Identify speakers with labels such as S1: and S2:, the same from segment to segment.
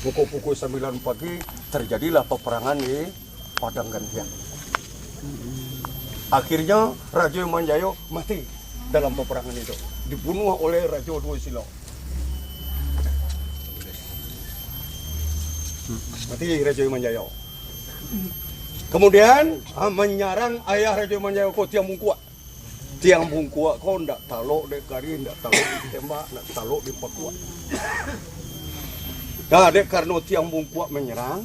S1: Pukul-pukul 9 pagi terjadilah peperangan di Padang Gantian. Akhirnya Raja Manjayo mati dalam peperangan itu, dibunuh oleh Raja Dua Silo. Mati Raja Manjayo. Kemudian menyerang ayah Raja Manjayo ko Tiang Bungkuak. Tiang Bungkuak ko ndak talok dek kari, ndak talok ditembak, ndak talok dipakuak. Nah, dek karena Tiang Bungkuak menyerang,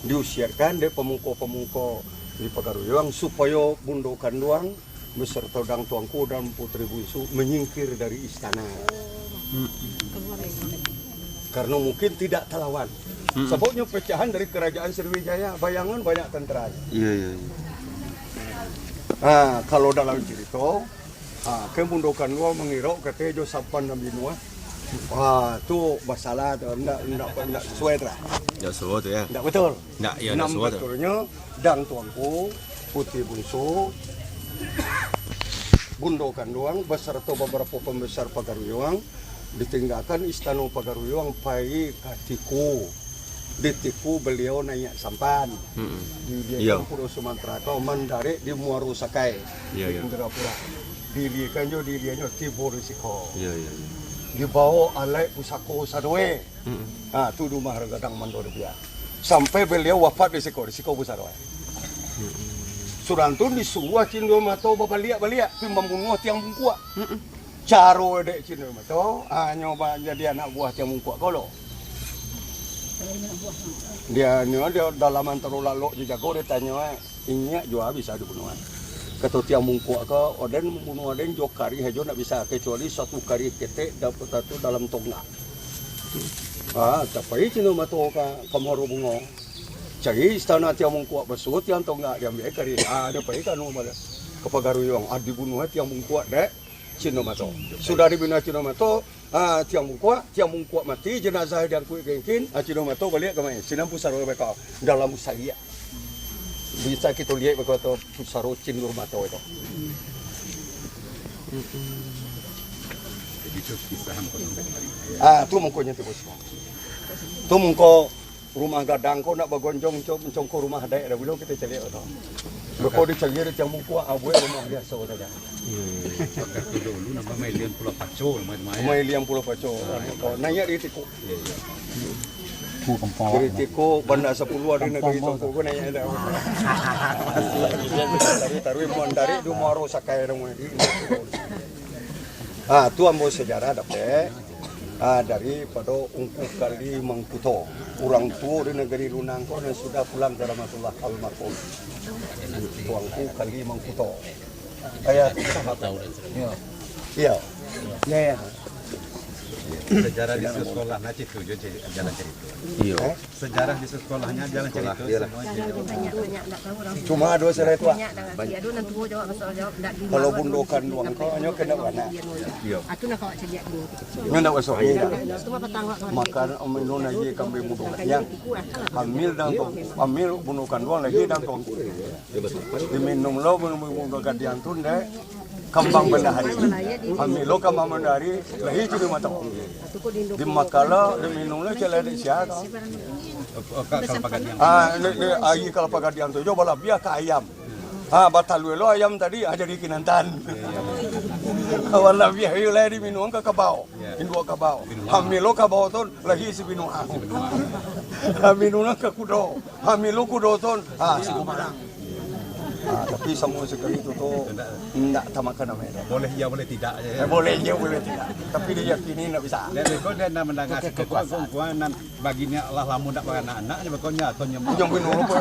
S1: diusirkan dek pemungko-pemungko di Pagaruyuang supaya Bundo Kanduang beserta Dang Tuangku dan Putri Bungsu menyingkir dari istana. Karena mungkin tidak terlawan. Sebabnya pecahan dari kerajaan Sriwijaya, bayangan banyak tentara.
S2: Iya.
S1: Nah, kalau dalam cerita, Bundo Kanduang mengira katanya Sapan dan Binua. Wah, itu masalah tuh, enggak sesuai lah.
S2: Enggak sesuai tuh ya.
S1: Enggak betul.
S2: Enggak, ya enggak sesuai.
S1: Betulnya Dang Tuangku, Putri Bungsu, Bundo Kanduang beserta beberapa pembesar Pagaruyuang ditinggalkan istana Pagaruyuang pai Katiku. Ditiku beliau naik sampan. Di Pulau Sumatera kau mendarik di Muaru Sakai.
S2: Iya.
S1: Indrapura. Dirikan jo dirianyo Tibur Risiko.
S2: Iya.
S1: Dibawa alai pusako Sadoe. Tu rumah Gadang Mandor dia. Sampai beliau wafat di Risiko Busadoe. Surantun disuruh Cindo Mato baliak pi membunuh Tiang Bungkuak. Caro dek Cindo Mato nyoba jadi anak buah Tiang Bungkuak kolo. Dia dalaman terlalu lalu jago dia tanya ini juga bisa dibunuh. Kata Tiang Bungkuak ke Oden membunuh Oden jo kari hejo nak bisa kecuali satu kari ketek dapat satu dalam tonggak. Tapi Cindo Mato ka Kamaru Bungo. Cari istana Tiang Bungkuak besut yang tonggak dia ambil kari. Dia pergi kan ke Pagaruyuang dibunuh Tiang Bungkuak dek Cindo Mato. Sudah dibina Cindo Mato, Tiang Bungkuak mati, jenazah yang kuih gengkin, Cindo Mato balik ke mana? Sinam Pusaro bekau dalam saya. Bisa kita lihat bekau Pusaro Cindo Mato itu. Tu mungkonya tu bos. Tu mungko rumah Gadang ko nak bagonjong mencong ko rumah dek dah belum kita cari itu. Bekau dicari Tiang Bungkuak abuai rumah biasa saja.
S3: Waktu dulu nama Mailian Pulau Paco,
S1: Mailian Pulau Paco. Nanya di Tiku. Di Tiku benda 10 hari negeri itu ko nanya dah. Taruh mondari du Muaru Sakai rumah di. Tu ambo sejarah dapat. Daripada Ungku Kali Mangkuto, orang tua di negeri Lunangko dan sudah pulang ke Rahmatullah almarhum. Tuangku Kali Mangkuto. Ayat Iya.
S3: sejarah di sekolahnya itu jalan cerita.
S2: Iya.
S3: Sejarah di sekolahnya jalan cerita semua.
S1: Cuma ada saya itu. Kalau Bundo Kanduang kau hanya kena mana?
S2: Iya.
S1: Mana wasok ini? Makan amino lagi kami mudo yang amil Bundo Kanduang lagi dan kau. Diminum lo Bundo Kanduang tu deh. Kambang bendahari, amilo kambang bendahari, lagi curi mata. Di makala, di minumnya celah di siapa? Ayi kalau pagadian tu, coba lah biar ke ayam. Bataluelo ayam tadi ada di Kinantan. Kawan lah biar lah di minum ke kabau, indua kabau. Amilo kabau tu lagi si minum. Minumnya ke kudo, amilo kudo tu, si kumarang. Tapi semua sekali itu tuh tidak tamakan namanya.
S3: Boleh ya boleh tidak.
S1: Boleh ya boleh tidak. Tapi diyakini tidak bisa.
S3: Dan kau dia nak mendengar kekuasaan baginya Allah lamun tak anak-anaknya pokoknya atau
S1: yang minum apa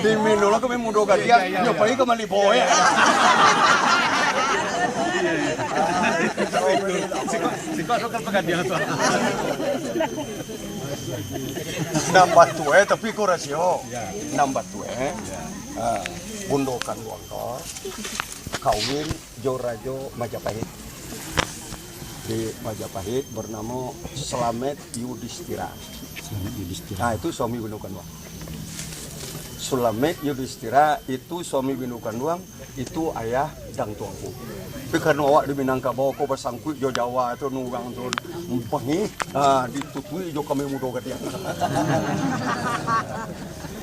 S1: di minum lah kami muda kalian nyobai ke Maliboy.
S3: Sikap kan pegadian tu.
S1: Nambat tuwe tapi ko rasio. Nambat tuwe. Bundo Kanduang ko kawin Jorajo Majapahit. Di Majapahit bernama Slamet Yudhistira. Nah itu suami Bundo Kanduang. Sulamet Yudhistira itu suami bini kanduang, itu ayah dang tuangku. Tapi karena awak di Minangkabau kau bersangkut jo Jawa itu nunggang tu pengi, ditutui jo kami mudo ketiak.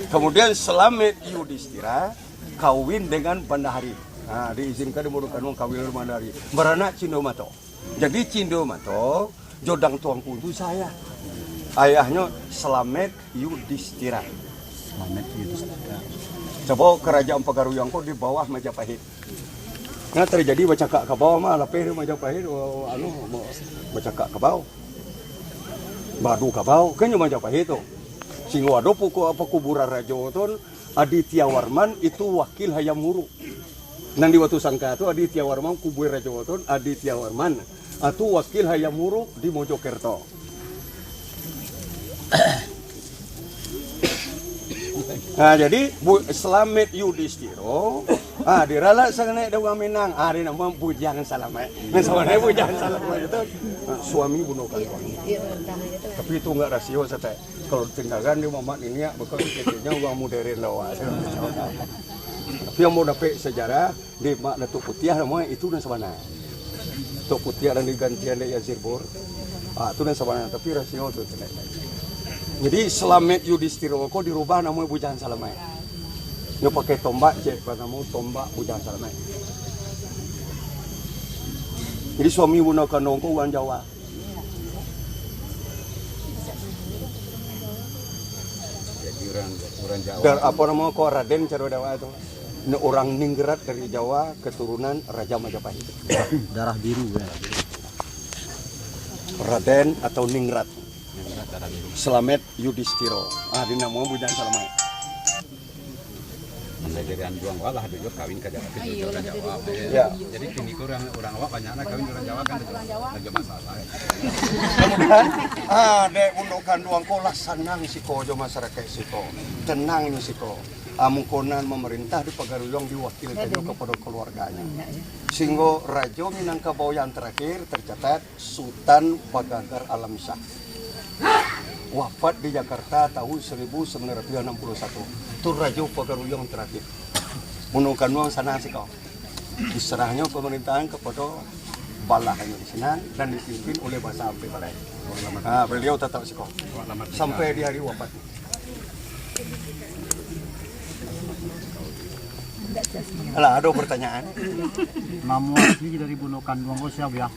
S1: Kemudian Sulamet Yudhistira kawin dengan Pandahari. Diizinkan di mudo kanduang kawin dengan Pandahari. Beranak Cindomato. Jadi Cindomato jodang tuangku itu saya. Ayahnya Sulamet Yudhistira.
S3: Selamat Yudhistira.
S1: Coba kerajaan Pagaruyang kok di bawah Majapahit. Nah terjadi bacakak ke bawah mah lapeh Majapahit bacakak ke bawah. Badu ke bawah kan Majapahit tuh. Singgo ado puku apa kuburan rajo tuh Aditya Warman itu wakil Hayam Wuruk. Nang di Watu Sangka itu Aditya Warman kuburan rajo tuh Aditya Warman atau wakil Hayam Wuruk di Mojokerto. Nah jadi Selamet Yudhistiro dirala sangat dawa Minang di nama Bujang Salamet. Nah sebenarnya Bujang Salamet itu suami bunuh kanduang. Tapi itu enggak rasio sate. Kalau tindakan di mamak ini ya bakal kecilnya uang modern lawa. Tapi yang mau dapat sejarah di mak Datuk Putiah namanya itu dan sebenarnya. Datuk Putiah dan digantian dari Yazirbor. Itu dan sebenarnya tapi rasio itu tidak. Jadi Selamet Yudhistira kok dirubah namanya Bujang Salamet. Dia pakai tombak, nama tombak Bujang Salamet. Jadi suami Bunda Kanong ko orang Jawa.
S3: Jadi orang Jawa.
S1: Dan apa nama ko Raden Caro Dewa itu? Ini orang Ningrat dari Jawa, keturunan Raja Majapahit.
S3: Darah biru ya.
S1: Raden atau Ningrat. Selamet Yudhistira. Di nama Bujang Salamet.
S3: Dari Anjuang walah dulu kawin ke Jawa, ke orang Jawa.
S1: Ya.
S3: Jadi kini orang awak banyaknya kawin orang Jawa kan ada masalah.
S1: Kemudian dek untuk kanduang ko lah senang siko jo masyarakat siko. Tenang ni siko. Mungkonan memerintah di Pagaruyang diwakilkan kepada keluarganya. Sehingga Raja Minangkabau yang terakhir tercatat Sultan Bagagar Alam Shah. Wafat di Jakarta tahun 1961. Itu Raja Pagaruyang terakhir. Menurut kanduang sana sih kau. Diserahnya pemerintahan kepada balahnya di sana dan dipimpin oleh Basa Ampe Balai. Beliau tetap sih kau. Sampai di hari wafat. Alah, ada pertanyaan.
S4: Nama asli dari Bundo Kanduang ko siapa ya?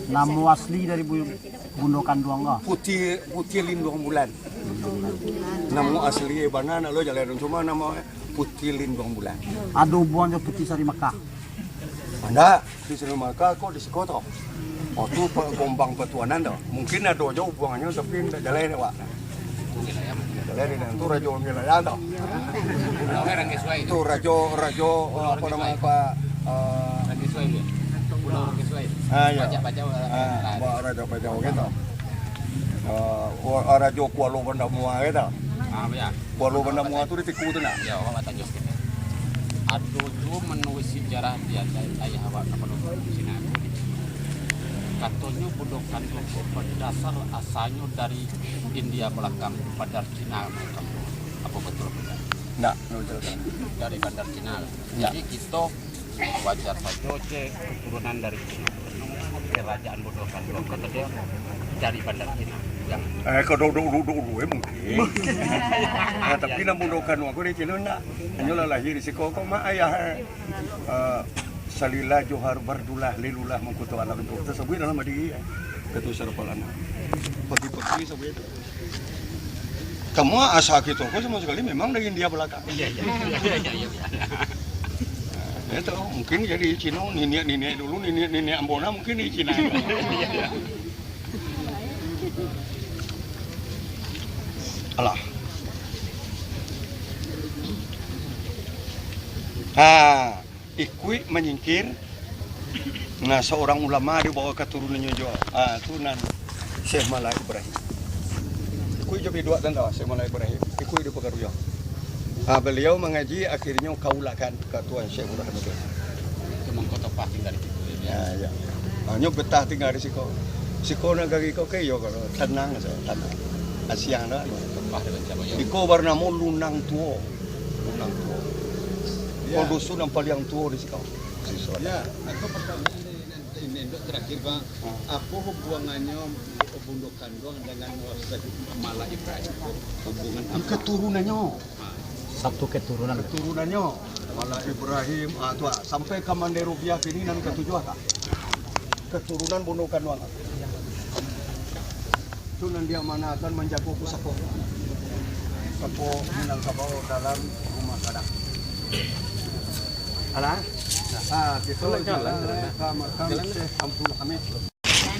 S4: Nama asli dari Bundo Kanduang ko?
S1: Putih Lindung Bulan. Nama asli Banana lo jalan cuma nama Putih Lindung Bulan.
S4: Ada hubungan Putih Sari Mekah.
S1: Anda di Sari Mekah kok di Sekoto. Waktu Gombang Petuanan tuh. Mungkin ada aja hubungannya tapi tidak jalan ya, Pak. Jalan itu Rajo wilayah tuh. Itu Rajo apa namanya Pak? Ya. Raja Pajau gitu. Rajo Kuala Bandamua gitu. Kuala Bandamua itu di Tiku itu nak.
S5: Ya, awak tanya sikit. Aduh tu menulis sejarah dia ayah awak kepada sini. Katanya budokan itu berdasar asalnya dari India belakang, Bandar Cina belakang. Apa betul?
S1: Nah,
S5: Dari Bandar Cina.
S1: Ya.
S5: Jadi kita wajar saja keturunan dari Cina. Kerajaan budokan itu kata dia dari Bandar Cina. Yang
S1: kalau dulu mungkin. Tapi nak budokan aku di Cina nak. Hanya lahir di Sikoko mah ayah Salila Johar Bardullah Lilulah mengkutu anak itu tersebut dalam adik ketua serpalan pagi-pagi seperti itu kamu asal gitu kok sama sekali memang dari India belakang
S5: iya.
S1: itu mungkin jadi Cina nenek dulu nenek Ambona mungkin di Cina alah Ikui menyingkir. Nah, seorang ulama dibawa keturunannya juga. Itu nan Syekh Malai Ibrahim. Ikui jadi dua tanda Syekh Malai Ibrahim. Ikui di Pagaruyang. Beliau mengaji akhirnya kaulakan ke Tuan Syekh Ibrahim.
S5: itu mengkota pasing dari situ ya.
S1: Ya. Hanya betah tinggal di Siko. Siko negari kau kayo kalau tenang saja, tenang. Asiang dah.
S5: Pas dengan siapa ya?
S1: Iko bernama Lunang Tuo. yang tua. Dusun yang paling tua di sini.
S3: Ya, aku pertanyaan ini terakhir bang, apa hubungannya Bundo Kandung dengan Mala Ibrahim? Hubungan apa?
S1: Keturunannya.
S4: Satu keturunan.
S1: Keturunannya Mala Ibrahim, tua sampai ke Mandero Biak ini nan ketujuh tak? Keturunan Bundo Kandung. Itu nan dia mana akan menjaga pusako. Sapo Minangkabau dalam rumah kadang. Alah, gitu jalan ke makam Syekh Abdul Hamid.